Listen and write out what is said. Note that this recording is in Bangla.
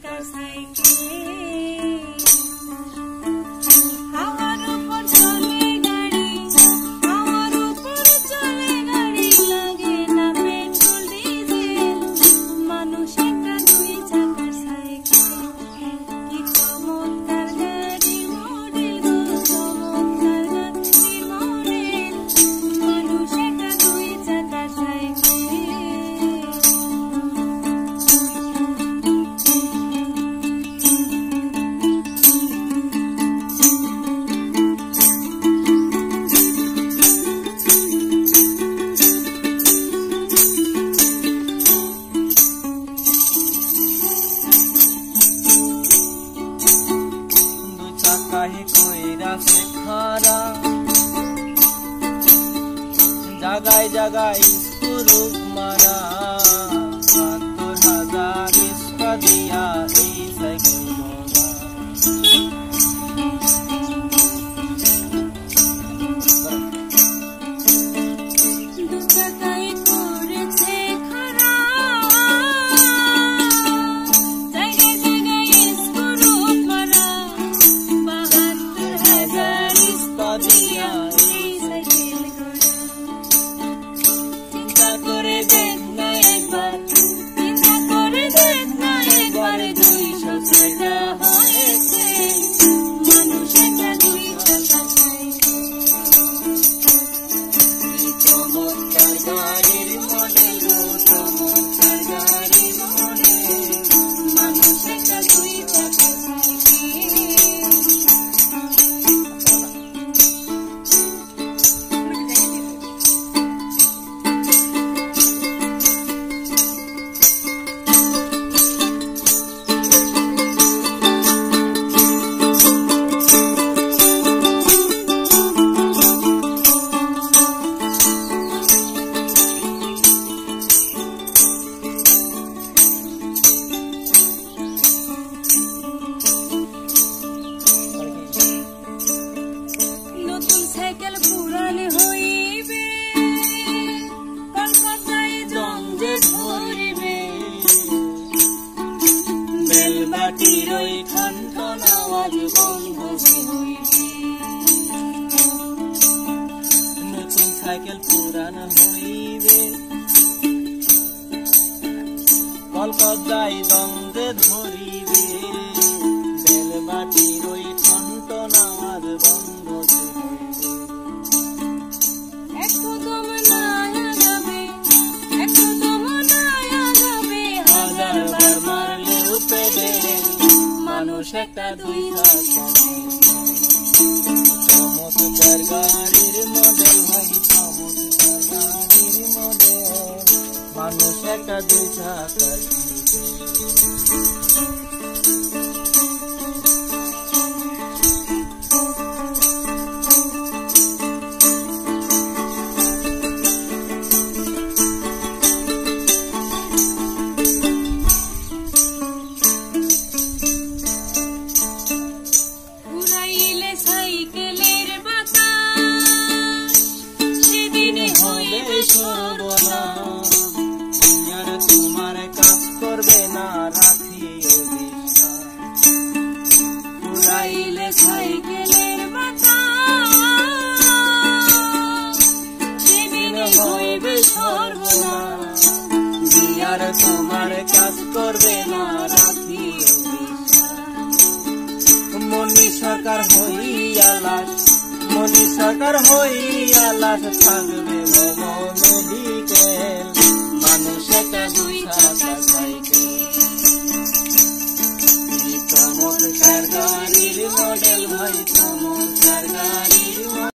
চাকার সাইকেল হাওয়ার উপর চলে গাড়ি হাওয়ার উপর চলে গাড়ি লাগে না পেট্রোল ডিজেল মানুষ একটা দুই চাকার সাইকেল কি চমৎকার গাড়ির মডেল গো চমৎকার গাড়ির মডেল মানুষ একটা দুই চাকার সাইকেল काहे कोईरा से खारा जगाय जगाय स्कुरुक मारा ৭০,০০০ ইস্কা দিয়া এই সাইকেল বাটিরই ঠনঠন আওয়াজ বন্ধ হইবে নতুন সাইকেল পুরানো হইবে কলকাতায় দ্বন্দ্বে ধরিবে বেল বাটিরই ঠনঠন আওয়াজ বন্ধ হইবে একদম নায়া যাবে একদম নায়া যাবে হাজারবার মারলেও পেডেল মানুষ একটা দুই চমৎকার গাড়ির মডেল ভাই চমৎকার গাড়ির মডেল মানুষ একটা দুই চাকার তোমার কাজ করবে না রাখিও বিশ্বাস উড়াইলে সাইকেলের বাতাস সেদিন হইবে সর্বনাশ আর তোমার কাজ করবে না রাখিও বিশ্বাস মনি সরকার হইয়া লাশ মনি সরকার হইয়া লাশ থাকবে ভবনে